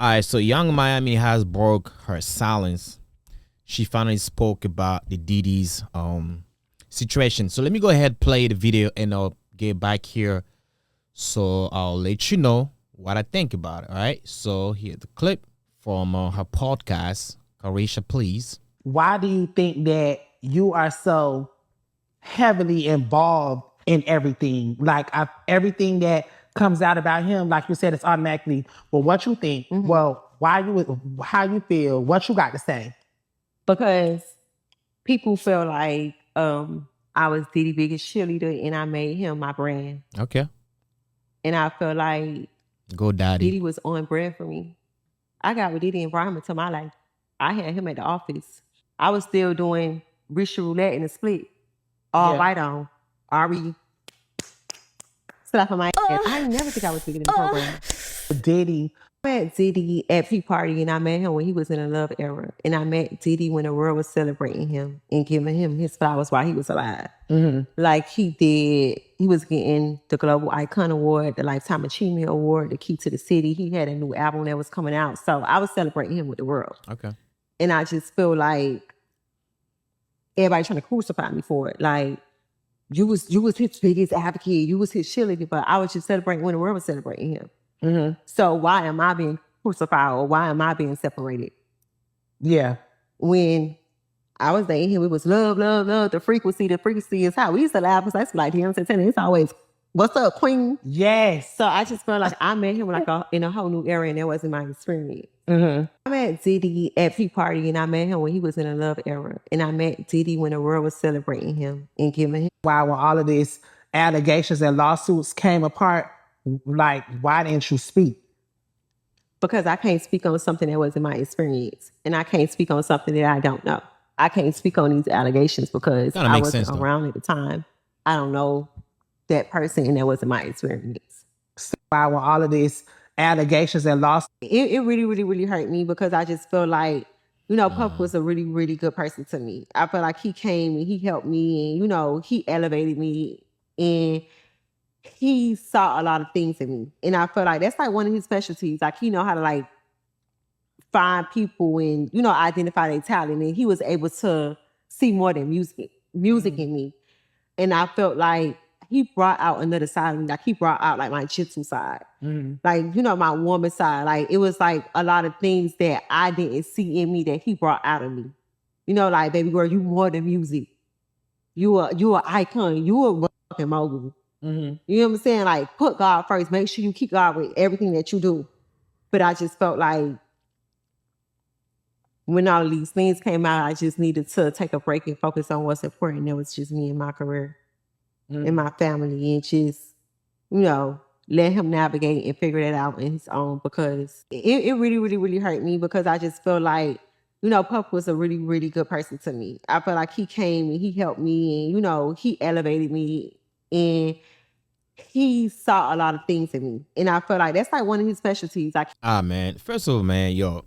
All right, so Young Miami has broke her silence. She finally spoke about the Diddy's situation. So let me go ahead play the video and I'll get back here. So I'll let you know what I think about it. All right. So here's the clip from her podcast. Carisha, please. Why do you think that you are so heavily involved in everything? Like everything that comes out about him, like you said, it's automatically, well, what you think? Well, how you feel? What you got to say? Because people feel like I was Diddy's biggest cheerleader and I made him my brand. Okay. And I feel like Go Daddy. Diddy was on brand for me. I got with Diddy environment to my life. I had him at the office. I was still doing Rich Roulette in the split. All white on. Ari. Slap on my ass. I didn't never think I was bigger than the program. Diddy. I met Diddy at Peak Party and I met him when he was in a love era. And I met Diddy when the world was celebrating him and giving him his flowers while he was alive. Like he was getting the Global Icon Award, the Lifetime Achievement Award, the Key to the City. He had a new album that was coming out. So I was celebrating him with the world. Okay. And I just feel like everybody trying to crucify me for it. Like, you was his biggest advocate. You was his cheerleader, but I was just celebrating when the world was celebrating him. So why am I being crucified or why am I being separated? Yeah. When I was dating him, it was love, love, love. The frequency is high. We used to laugh because like him saying it's always, what's up, queen? Yes. So I just felt like I met him like in a whole new era and that wasn't my experience. I met Diddy at Peak Party and I met him when he was in a love era. And I met Diddy when the world was celebrating him and giving him. Why, when all of these allegations and lawsuits came apart, like, why didn't you speak? Because I can't speak on something that wasn't my experience. And I can't speak on something that I don't know. I can't speak on these allegations because I wasn't around at the time. I don't know that person and that wasn't my experience. Why, when all of these allegations and lawsuits, it really, really, really hurt me because I just feel like, Puff was a really, really good person to me. I feel like he came and he helped me and, he elevated me and he saw a lot of things in me. And I feel like that's like one of his specialties. Like, he know how to like find people and, identify their talent. And he was able to see more than music in me. And I felt like he brought out another side of me. Like he brought out like my jitsu side. Like, my woman side. Like it was like a lot of things that I didn't see in me that he brought out of me. Like, baby girl, you more than music. You an icon. You a fucking mogul. You know what I'm saying? Like, put God first. Make sure you keep God with everything that you do. But I just felt like when all of these things came out, I just needed to take a break and focus on what's important. That was just me and my career and my family and just, let him navigate and figure that out on his own because it really, really, really hurt me because I just feel like, Puff was a really, really good person to me. I feel like he came and he helped me and, he elevated me and he saw a lot of things in me. And I feel like that's like one of his specialties. Like, man. First of all, man,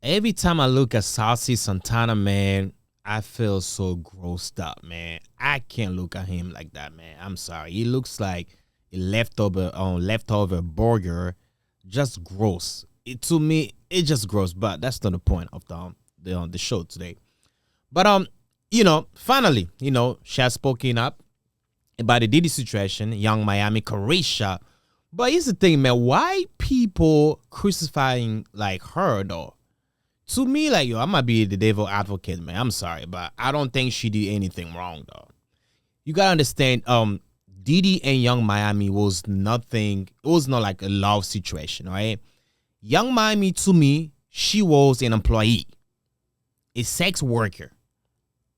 every time I look at Saucy Santana, man, I feel so grossed up, man. I can't look at him like that, man. I'm sorry. He looks like a leftover burger. Just gross. To me, it's just gross. But that's not the point of the show today. But finally, she has spoken up about the Diddy situation, Young Miami, Carisha. But here's the thing, man. Why people crucifying like her though? To me, like, I might be the devil advocate, man. I'm sorry, but I don't think she did anything wrong though. You gotta understand, Diddy and Young Miami was nothing. It was not like a love situation, right? Young Miami, to me, she was an employee, a sex worker,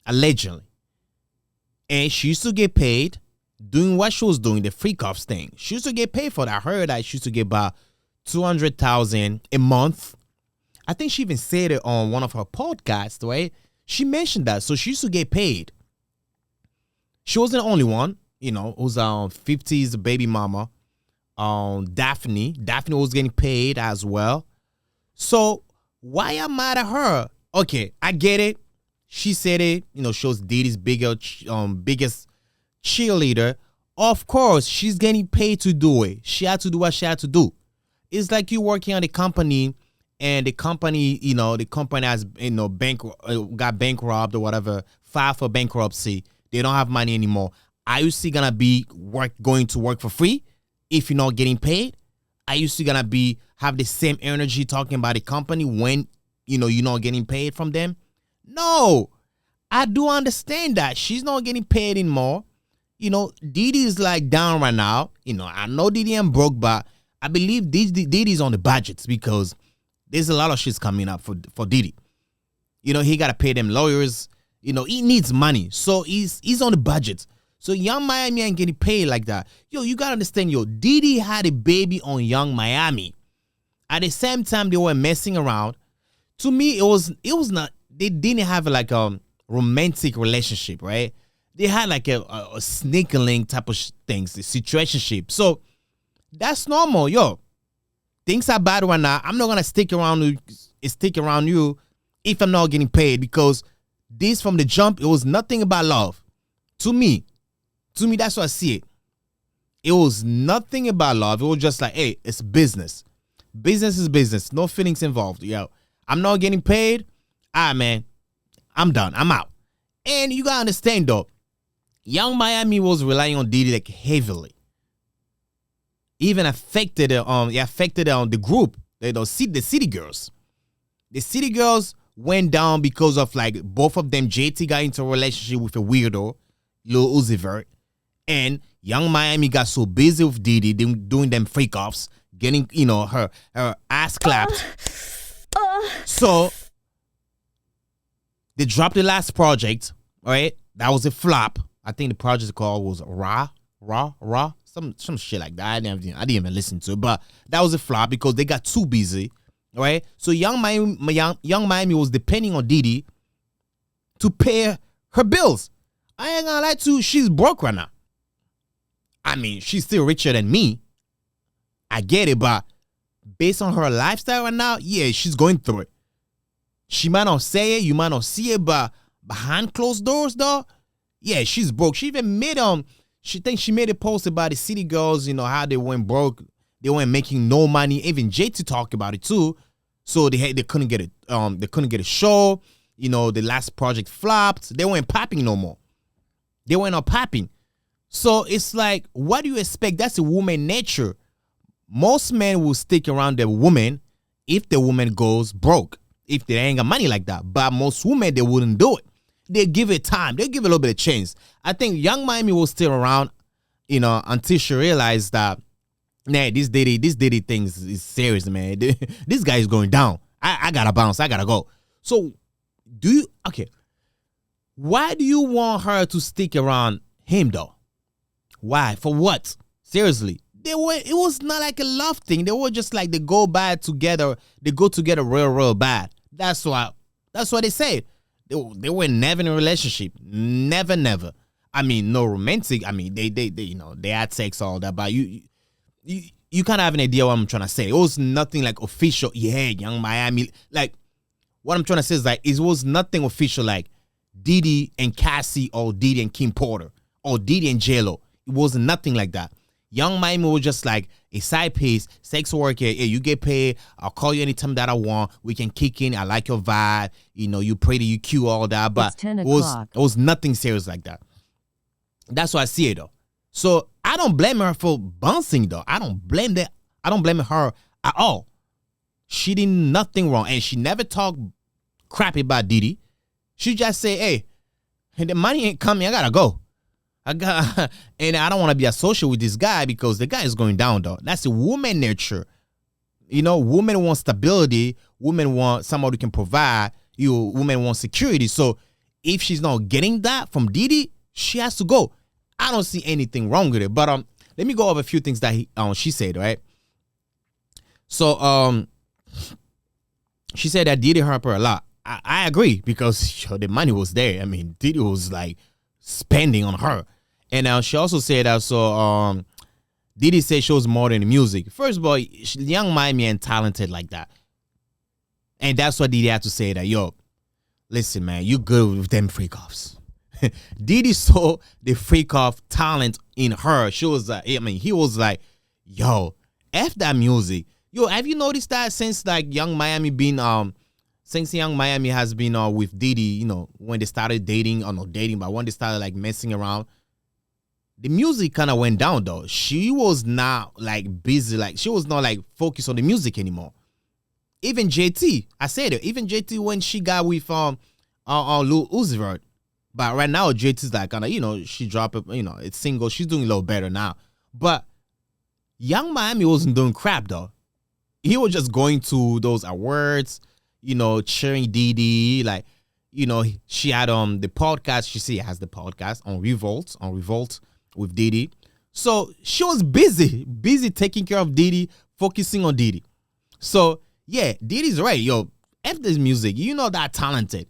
allegedly, and she used to get paid doing what she was doing, the freak offs thing. She used to get paid for that. I heard that she used to get about $200,000 a month. I think she even said it on one of her podcasts, right? She mentioned that. So she used to get paid. She wasn't the only one, who's 50's baby mama. Daphne. Daphne was getting paid as well. So why am I mad at her? Okay, I get it. She said it, she was Diddy's biggest cheerleader. Of course, she's getting paid to do it. She had to do what she had to do. It's like you working on a company, and the company, the company has, got bankrupt or whatever, filed for bankruptcy. They don't have money anymore. Are you still gonna be going to work for free if you're not getting paid? Are you still gonna have the same energy talking about the company when you're not getting paid from them? No, I do understand that she's not getting paid anymore. Diddy is like down right now. I know Diddy and broke, but I believe Diddy's on the budgets because there's a lot of shit's coming up for Diddy. He gotta pay them lawyers. He needs money, so he's on the budget. So Young Miami ain't getting paid like that. You gotta understand, Diddy had a baby on Young Miami. At the same time, they were messing around. To me, it was not. They didn't have like a romantic relationship, right? They had like a sneaking type of things, the situationship. So that's normal, Things are bad right now. I'm not gonna stick around you if I'm not getting paid, because this from the jump, it was nothing about love. To me, that's what I see it. It was nothing about love. It was just like, hey, it's business. Business is business. No feelings involved. I'm not getting paid. Man, I'm done. I'm out. And you gotta understand though, Young Miami was relying on Diddy like heavily. Even affected the group, the City Girls. The City Girls went down because of like both of them. JT got into a relationship with a weirdo, Lil Uzi Vert, and Young Miami got so busy with Diddy doing them freak offs, getting her ass clapped. So they dropped the last project. All right, that was a flop. I think the project called was Raw, some shit like that. I didn't even listen to it, but that was a flop because they got too busy. All right, so Young Miami was depending on Diddy to pay her bills. I ain't gonna lie to you, she's broke right now. I mean, she's still richer than me. I get it, but based on her lifestyle right now, yeah, she's going through it. She might not say it, you might not see it, but behind closed doors, though, yeah, she's broke. She even made she made a post about the City Girls, how they went broke, they weren't making no money. Even JT talked about it too. So they couldn't get it. They couldn't get a show. The last project flopped. They weren't popping no more. They were not popping. So it's like, what do you expect? That's a woman nature. Most men will stick around the woman if the woman goes broke, if they ain't got money like that. But most women, they wouldn't do it. They give it time. They give it a little bit of chance. I think Young Miami was still around, until she realized that, nah, this Diddy thing is serious, man. This guy is going down. I gotta bounce. I gotta go. So, why do you want her to stick around him though? Why? For what? Seriously. It was not like a love thing. They were just like, they go bad together. They go together real bad. That's what they said. They were never in a relationship. Never. I mean, no romantic. I mean, they had sex, all that, but you kind of have an idea what I'm trying to say. It was nothing like official. Yeah, Young Miami. Like, what I'm trying to say is like, it was nothing official like Diddy and Cassie or Diddy and Kim Porter or Diddy and J-Lo. It was nothing like that. Young Miami was just like a side piece, sex worker. Hey, you get paid. I'll call you anytime that I want. We can kick in. I like your vibe. You pretty, you cute, all that. But it was nothing serious like that. That's why I see it though. So I don't blame her for bouncing though. I don't blame her at all. She did nothing wrong, and she never talked crappy about Diddy. She just say, "Hey, the money ain't coming. I gotta go. And I don't want to be associated with this guy because the guy is going down though." That's the woman nature. Women want stability. Women want somebody who can provide. Women want security. So if she's not getting that from Diddy, she has to go. I don't see anything wrong with it. But let me go over a few things that she said, right? So she said that Diddy helped her a lot. I agree because the money was there. I mean, Diddy was like spending on her. And she also said that Diddy said she was more than the music. First of all, Young Miami ain't talented like that. And that's what Diddy had to say, that, yo, listen, man, you good with them freak-offs. Diddy saw the freak-off talent in her. She was like, he was like, yo, F that music. Yo, have you noticed that since like Young Miami since Young Miami has been with Diddy, when they started dating, or not dating, but when they started like messing around, the music kind of went down though. She was not like busy, like she was not like focused on the music anymore. Even JT, I said it, even JT when she got with Lil Uzi Vert. But right now JT's like kind of, she dropped it, it's single, she's doing a little better now. But Young Miami wasn't doing crap though. He was just going to those awards, cheering Diddy, like, she had the podcast. She has the podcast on Revolt with Diddy. So she was busy taking care of Diddy, focusing on Diddy. So yeah, Diddy's right, yo. F this music, that talented.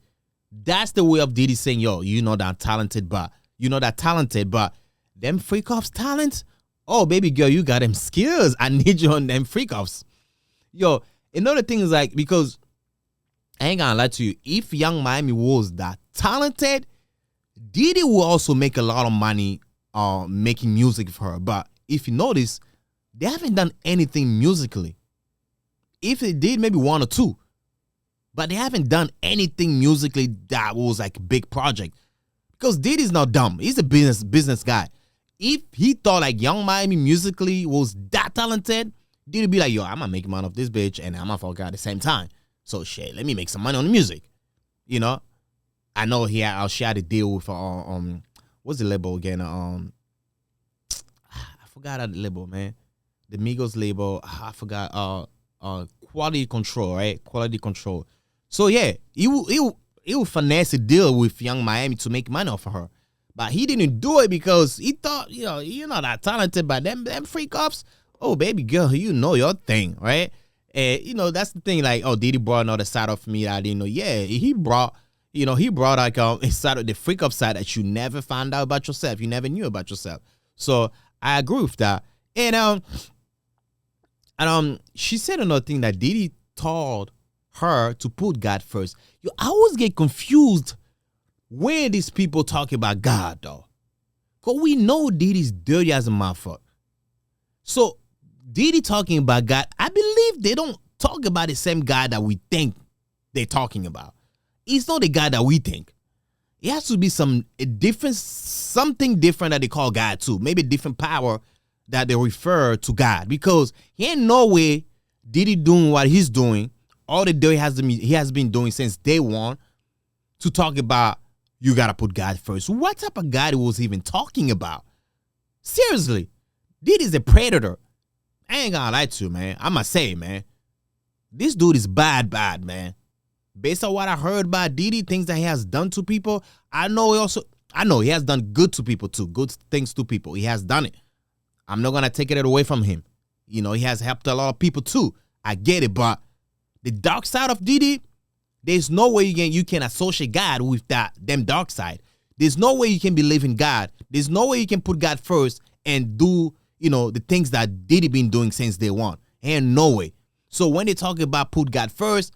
That's the way of Diddy saying, yo, that talented, but them freak offs talent. Oh, baby girl, you got them skills. I need you on them freak offs. Yo, another thing is like, because I ain't gonna lie to you, if Young Miami was that talented, Diddy will also make a lot of money making music for her. But if you notice, they haven't done anything musically. If they did, maybe one or two. But they haven't done anything musically that was like a big project. Because Diddy's not dumb. He's a business guy. If he thought like Young Miami musically was that talented, Diddy be like, yo, I'm gonna make money off this bitch and I'm gonna fuck her at the same time. So shit, let me make some money on the music. I know she had a deal with what's the label again? I forgot the label, man. The Migos label. I forgot. Quality Control, right? Quality Control. So yeah, he will finesse a deal with Young Miami to make money off of her. But he didn't do it because he thought, you're not that talented, but them freak offs. Oh, baby girl, you know your thing, right? And, that's the thing, like, oh, Diddy brought another side of me that I didn't know. Yeah, he brought like a side of the freak up side that you never found out about yourself. You never knew about yourself. So I agree with that. And she said another thing that Diddy told her to put God first. You always get confused when these people talk about God, though. Because we know Diddy's dirty as a motherfucker. So Diddy talking about God, I believe they don't talk about the same God that we think they're talking about. It's not the God that we think. It has to be something different that they call God too. Maybe a different power that they refer to God. Because he ain't no way Diddy doing what he's doing, all the day he has been doing since day one, to talk about you gotta put God first. What type of God he was even talking about? Seriously, Diddy's a predator. I ain't gonna lie to you, man. I'ma say, man, this dude is bad, man. Based on what I heard about Diddy, things that he has done to people, I know he has done good to people too. Good things to people. He has done it. I'm not gonna take it away from him. He has helped a lot of people too. I get it, but the dark side of Diddy, there's no way you can associate God with them dark side. There's no way you can believe in God. There's no way you can put God first and do, the things that Diddy been doing since day one. Ain't no way. So when they talk about put God first,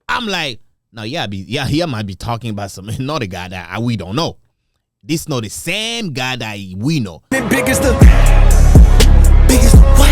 I'm like, no, he might be talking about another guy that we don't know. This not the same guy that we know. The biggest what?